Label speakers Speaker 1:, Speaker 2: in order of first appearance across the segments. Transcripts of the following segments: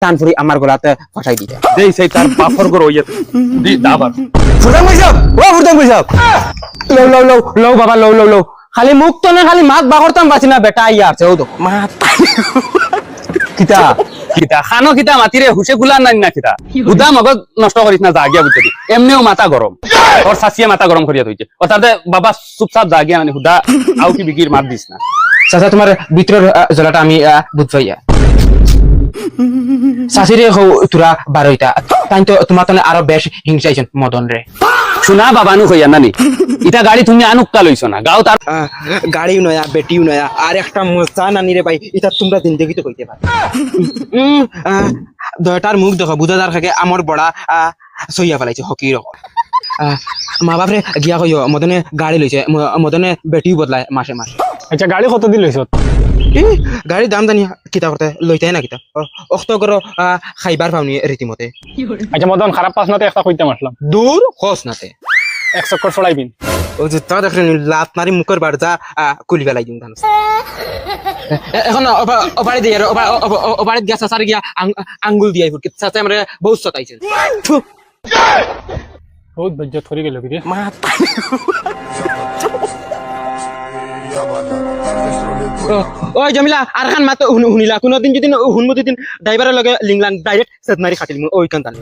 Speaker 1: টান ফুরি আমার গলাতে ফাঁসাই দিতে
Speaker 2: দেই সেই তার বাফর গর হইয়া দি দাবার
Speaker 1: ফুরদাং ভাই সাহেব ও ফুরদাং ভাই সাহেব লও লও লও লও বাবা লও লও লও খালি মুখ তো না খালি মাত বাগরতাম বাঁচি না বেটা আইয়া আছে ও তো
Speaker 2: মা
Speaker 1: কিতা
Speaker 2: কিতা খানো কিতা মাতিরে হুসে গুলা নাই না কিতা উদা মগজ নষ্ট করিস না জাগিয়া বুঝতে দি এমনিও মাথা গরম তোর সাসিয়া মাথা গরম করিয়া তুইছে ও তাতে বাবা চুপচাপ জাগিয়া মানে হুদা আউ কি বিকির মাত দিস না
Speaker 1: চাচা তোমার ভিতরের জলাটা আমি বুঝ পাইয়া শাশিরে হো তোরা বারইটা তাই তো তোমার তাহলে আরো বেশ হিংসাইছেন মদন রে
Speaker 2: শুনা বাবানু কইয়া নানি ইটা গাড়ি তুমি আনুক্কা লইছো না গাও তার
Speaker 1: গাড়িও নয়া বেটিও নয়া আর একটা মজা নানি রে ভাই এটা তোমরা জিন্দগিতে কইতে পারো দয়টার মুখ দেখো বুঝাদার খাকে আমার বড়া সইয়া ফেলাইছে হকির মা বাপরে গিয়া কইও মদনে গাড়ি লইছে মদনে বেটিও বদলায় মাসে মাসে
Speaker 3: আচ্ছা গাড়ি কত দিন লইছ
Speaker 1: গাড়ির দাম জানি কিতা করতে লইতাই না কিতা অক্ত করো খাইবার পাওনি রীতিমতে
Speaker 3: আচ্ছা মদন খারাপ পাস নাতে একটা কইতে মারলাম
Speaker 1: দূর খস নাতে
Speaker 3: 1 চক্কর ছড়াইবিন
Speaker 1: ও যে তা দেখেন লাত মারি মুখের বাড়জা কুলি ফেলাই দিন ধান এখন ওবারে দিয়ে ওবারে গিয়া চাচার গিয়া আঙ্গুল দিয়ে ফুটকে চাচা আমরা বহুত সতাইছে
Speaker 3: বহুত বজ্জত করে গেল কি রে
Speaker 1: মা ওই জমিলা আর খান মাতো শুনিলা কোনদিন যদি শুনবো দুদিন ড্রাইভারের লগে লিংলাং ডাইরেক্ট সেট মারি খাটিল ওই কান টানি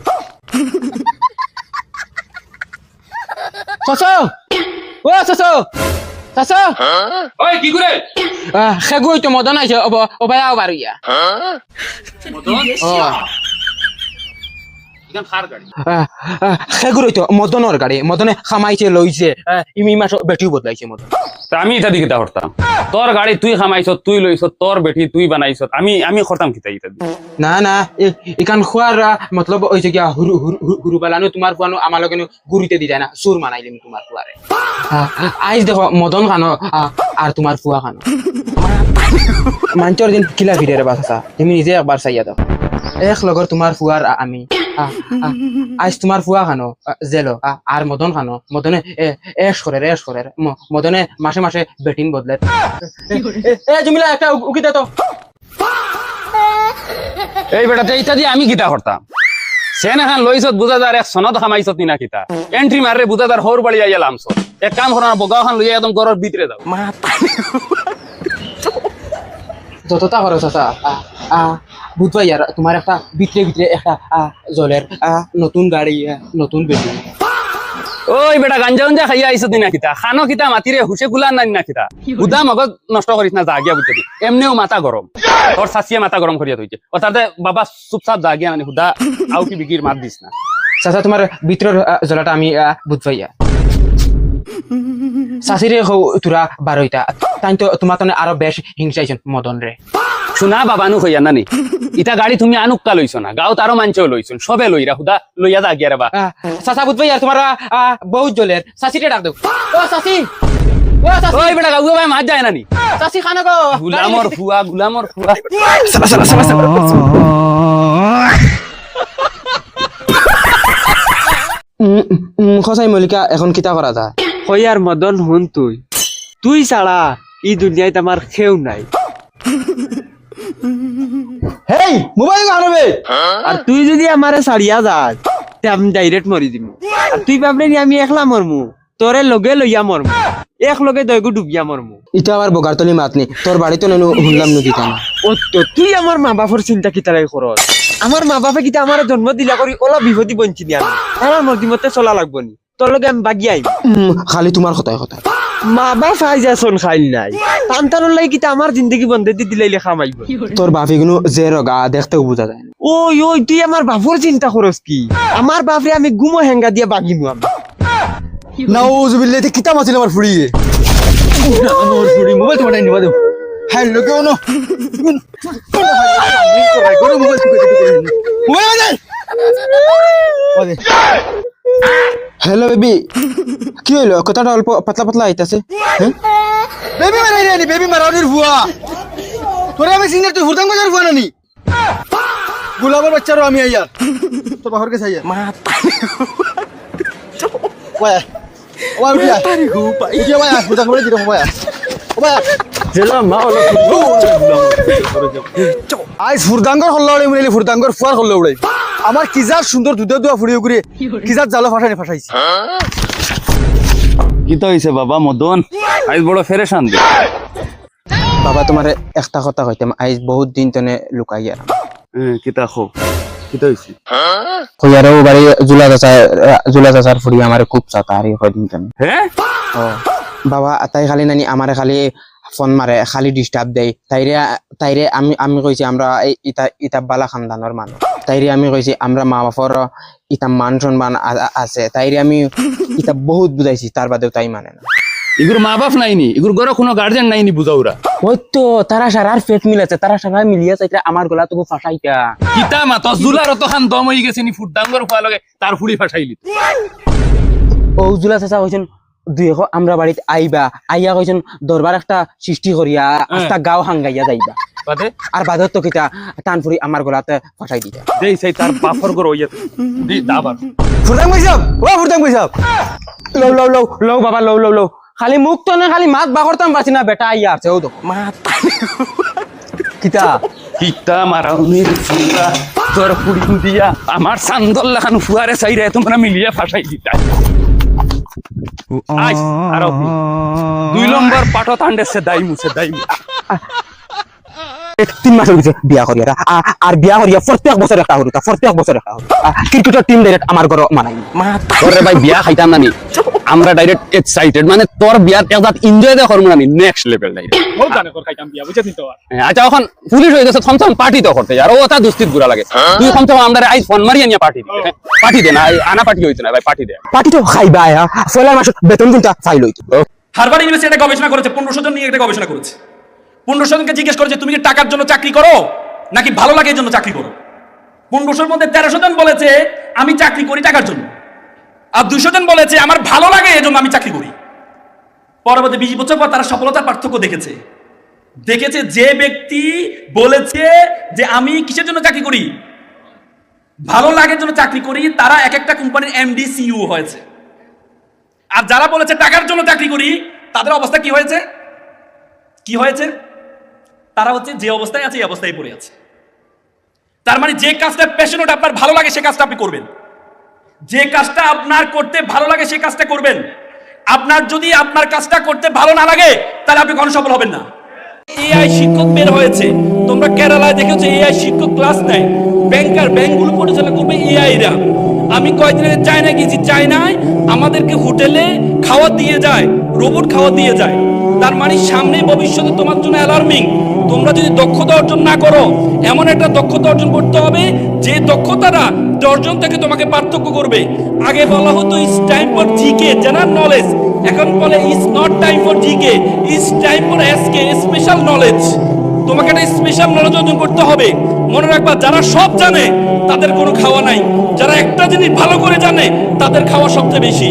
Speaker 1: সসো ও সসো সসো
Speaker 2: ওই কি করে
Speaker 1: খেগুই তো মদন আইছে ওবায়া বারুইয়া
Speaker 2: মদন
Speaker 1: ও
Speaker 2: ইখান খার গাড়ি
Speaker 1: খেগুই তো মদনের গাড়ি মদনে খামাইছে লইছে ইমি মাস বেটিও বদলাইছে মদন
Speaker 2: তা আমি এটা দিকে করতাম তোর গাড়ি তুই খামাইছ তুই লইছ তোর বেটি তুই বানাইছ আমি করতাম কিতা এটা
Speaker 1: না না এখান খোয়ার মতলব হইছে কি হুরু বালানো তোমার ফুয়ানো আমার লগে গুরিতে দি যায় না সুর মানাইলিম তোমার ফুয়ারে আইজ দেখো মদন খানো আর তোমার ফুয়া খানো মাঞ্চর দিন কিলা ফিরে রে বাসা তুমি নিজে একবার চাইয়া দাও এক লগর তোমার ফুয়ার আমি আজ তোমার ফুয়া খানো জেলো আর মদন খানো মদনে এশ করে মদনে মাসে মাসে বেটিন বদলে এ জমিলা একটা উকি দে তো
Speaker 2: এই বেটা এইটা দিয়ে আমি কিতা করতাম সেন এখন লইছত বুঝাদার এক সনদ খামাইছত নিনা কিতা এন্ট্রি মারে বুঝাদার হোর বাড়ি আইয়া লামছ এক কাম করো না বগাও খান লইয়া একদম ঘরের ভিতরে যাও
Speaker 1: মা যতটা খরচ আছে বুধবাই আর তোমার একটা ভিতরে ভিতরে একটা জলের নতুন গাড়ি নতুন বেটি
Speaker 2: ওই বেটা গাঞ্জা উঞ্জা খাইয়া আইছত নিনা কিতা খানো কিতা মাতিরে হুসে গুলা নাই না কিতা উদা মগজ নষ্ট করিস না জাগিয়া বুঝতে দি এমনিও মাথা গরম তোর সাসিয়া মাথা গরম করিয়া তুইছে ও তাতে বাবা চুপচাপ জাগিয়া মানে হুদা আউ কি বিকির মাত দিস না
Speaker 1: চাচা তোমার ভিতরের জলাটা আমি বুধবাইয়া শাশিরে হো তোরা বারইটা তাই তো তোমার তানে আরো বেশ হিংসাইছেন মদন রে
Speaker 2: শুনা বাবানু কইয়া নানি ইটা গাড়ি তুমি আনুক্কা লইছো না গাও তারও মানছেও লইছুন সবে লইরা হুদা লইয়া জাগিয়া রে বা
Speaker 1: চাচা বুধবাইয়া তোমার বহুত জলের শাশিরে ডাক দাও ও শাশি ও শাশি
Speaker 2: ওই বেটা গাউ ভাই মাত যায় নানি
Speaker 1: শাশি খানা গো
Speaker 2: গুলামর ফুয়া
Speaker 1: খসাই মল্লিকা এখন কিতা করা যায়
Speaker 4: কই আর মদন হুন তুই ছাড়া এই দুনিয়ায় আমার কেউ নাই
Speaker 1: হেই মোবাইল আনবে
Speaker 4: আর তুই যদি আমারে ছাড়িয়া যাস তে আমি ডাইরেক্ট মরি দিম আর তুই ভাবলে নি আমি একলা মরমু তোরে লগে লইয়া মরমু এক লগে দয়গু ডুবিয়া মরমু
Speaker 1: এটা আবার বগারতলি মাতনি তোর বাড়িতে নেনু শুনলাম নু কিতা না
Speaker 4: ও তো তুই আমার মা বাপর চিন্তা কিতারাই করস আমার মা বাপে কিতা আমার জন্ম দিলা করি ওলা বিপদি বঞ্চি নি আমি আমার মর্জি মতে চলা লাগবো নি তোর লগে আমি বাগি আইম
Speaker 1: খালি তোমার কথাই কথা
Speaker 4: মা বাপ আই যাসন খাইল নাই তান্তানোর লাগি কিতা আমার জিন্দগি বন্ধে দি দিলাইলে খামাইব
Speaker 1: তোর বাপি গুলো যে রগা দেখতেও বোঝা যায় না
Speaker 4: ওই তুই আমার বাপর চিন্তা করস কি আমার বাপরে আমি গুমো হেঙ্গা দিয়া বাগিমু আমি
Speaker 1: নাউজুবিল্লাহি কিতা মাছিল আমার ফুড়িয়ে
Speaker 4: আমার ফুড়ি মোবাইল তোমার নিবা দেও
Speaker 1: হ্যালো কেউ না হ্যালো বেবি কি হইলো কথাটা অল্প পাতলা পাতলা আইতাছে বেবি মারাই নি বেবি মারানির ভুয়া তোরে আমি সিনিয়র তুই হুরদাং বাজার ভুয়া নানি গুলাবের বাচ্চারও আমি আইয়া তোর বাহর কে চাইয়া মা ওয়া ওয়া উঠিয়া তারি গো পাই উঠিয়া ওয়া হুরদাং বাজার দিতে ওয়া ওয়া
Speaker 4: জেলা মা হলো
Speaker 5: আজ ফুরদাঙ্গর হল্লা উড়াই মিলে ফুরদাঙ্গর ফুয়ার হল্লা উড়াই আমার কিজার সুন্দর দুধের দোয়া ফুড়িয়ে ঘুরে কিজার জালো ফাটাইছে
Speaker 2: কিতা হইছে বাবা মদন আজ বড় ফেরেশান দে
Speaker 1: বাবা তোমার একটা কথা কইতাম আজ বহুত দিন তনে লুকাইয়া
Speaker 2: কিতা খো কিতা হইছে
Speaker 1: কইয়ারও বাড়ি জুলা চাচার ফুড়ি আমার খুব চাতা আর কদিন তনে
Speaker 2: হ্যাঁ
Speaker 1: বাবা তাই খালি নানি আমারে খালি ফোন মারে খালি ডিস্টার্ব দেয় তাইরে আমি কইছি আমরা ইতা বালা খানদানোর মানুষ তাইরে আমি কইছি আমরা মা বাপর ইতা মান সম্মান আছে তাইরে আমি ইতা বহুত বুঝাইছি তার বাদেও তাই মানে না
Speaker 2: এগুর মা বাপ নাইনি এগুর ঘরে কোনো গার্জেন নাইনি বুঝাওরা
Speaker 1: ওই তো তারা সারার পেট মিলাছে তারা সারা মিলিয়ে চাইতে আমার গলা তবু ফাঁসাইতা
Speaker 2: কিতা মা তো জুলার তো খান দম হই গেছে নি ফুটদাঙ্গর ফুয়া লগে তার ফুড়ি ফাটাইলি
Speaker 1: ও জুলা চাচা কইছেন দুই আমরা বাড়িতে আইয়া কইছেন দরবার একটা সৃষ্টি করিয়া একটা গাঁও হাঙ্গাইয়া যাইবা
Speaker 2: বাদে
Speaker 1: আর বাদত তো কিতা টানফুরি আমার গলাতে ফাটাই দিতা
Speaker 2: দেই সেই তার বাপর ঘর হইয়া দি দাবার
Speaker 5: ফুরদাং ভাই সাহেব ও ফুরদাং ভাই সাহেব
Speaker 1: লও বাবা লও খালি মুখ তো না খালি মাত বাগরতাম পারছি না বেটা আইয়া আছে ও তো মাত কিতা
Speaker 2: কিতা মারাউনির ফুলা তোর ফুড়ি দিয়া আমার সান্দল লাখান ফুয়ারে চাইরে তোমরা মিলিয়া ফাটাই দিতা আইস আর 2 নম্বর পাটো তান্ডেছে দাইমু
Speaker 1: 3 মাস হইছে বিয়া করিয়া আর বিয়া করিয়া প্রত্যেক বছর একটা হরুতা ক্রিকেটের টিম ডাইরেক্ট আমার ঘর মানাই
Speaker 2: তোরে ভাই বিয়া খাইতাম নানি আমরা ডাইরেক্ট এক্সাইটেড মানে তোর বিয়ার একজাত এনজয় দে করমু নানি নেক্সট লেভেল ডাইরেক্ট
Speaker 3: বহুত জানে কর খাইতাম বিয়া বুঝছিস তো
Speaker 2: আচ্ছা এখন পুলিশ হয়ে গেছে থমথম পার্টি তো করতে আর ওটা দুস্তিত গুড়া লাগে তুই থমথম আমরা আইজ ফোন মারিয়া নিয়া পার্টি দে না আনা পার্টি হইতো না ভাই পার্টি দে
Speaker 1: পার্টি তো খাইবা ফলার মাস বেতন কিন্তু ফাইল হইতো
Speaker 6: হার্ভার্ড ইউনিভার্সিটি একটা গবেষণা করেছে 1500 জন নিয়ে একটা গবেষণা করেছে 1500 জনকে জিজ্ঞেস করেছে তুমি কি টাকার জন্য চাকরি করো নাকি ভালো লাগে এর জন্য চাকরি করো 1500 এর মধ্যে 1300 জন বলেছে আমি চাকরি করি টাকার জন্য আর 200 জন বলেছে আমার ভালো লাগে এজন্য আমি চাকরি করি পরবর্তী 20 বছর পর তারা সফলতার পার্থক্য দেখেছে যে ব্যক্তি বলেছে যে আমি কিসের জন্য চাকরি করি ভালো লাগার জন্য চাকরি করি তারা এক একটা কোম্পানির এমডি সিইও হয়েছে আর যারা বলেছে টাকার জন্য চাকরি করি তাদের অবস্থা কি হয়েছে তারা হচ্ছে যে অবস্থায় আছে এই অবস্থায় পড়ে আছে তার মানে যে কাজটা প্যাশনেট আপনার ভালো লাগে সেই কাজটা আপনি করবেন যে কাজটা আপনার করতে ভালো লাগে সেই কাজটা করবেন আপনার যদি আপনার কাজটা করতে ভালো না লাগে তাহলে আপনি কখনো সফল হবেন না এআই শিক্ষক বের হয়েছে তোমরা কেরালায় দেখেছো এআই শিক্ষক ক্লাস নেয় ব্যাংকগুলো পরিচালনা করবে এআইরা আমি কয়েকদিন আগে চায়না গেছি চায়নায় আমাদেরকে হোটেলে খাওয়া দিয়ে যায় রোবট খাওয়া দিয়ে যায় তার মানে সামনে ভবিষ্যতে তোমার জন্য অ্যালার্মিং তোমরা যদি দক্ষতা অর্জন না করো এমন একটা দক্ষতা অর্জন করতে হবে যে দক্ষতাটা অর্জন থেকে তোমাকে পার্থক্য করবে আগে বলা হতো is time for GK general knowledge এখন বলে is not time for GK is time for SK special knowledge তোমাকে একটা স্পেশাল নলেজ অর্জন করতে হবে মনে রাখবা যারা সব জানে তাদের কোনো খাওয়া নাই যারা একটা জিনিস ভালো করে জানে তাদের খাওয়া সবচেয়ে বেশি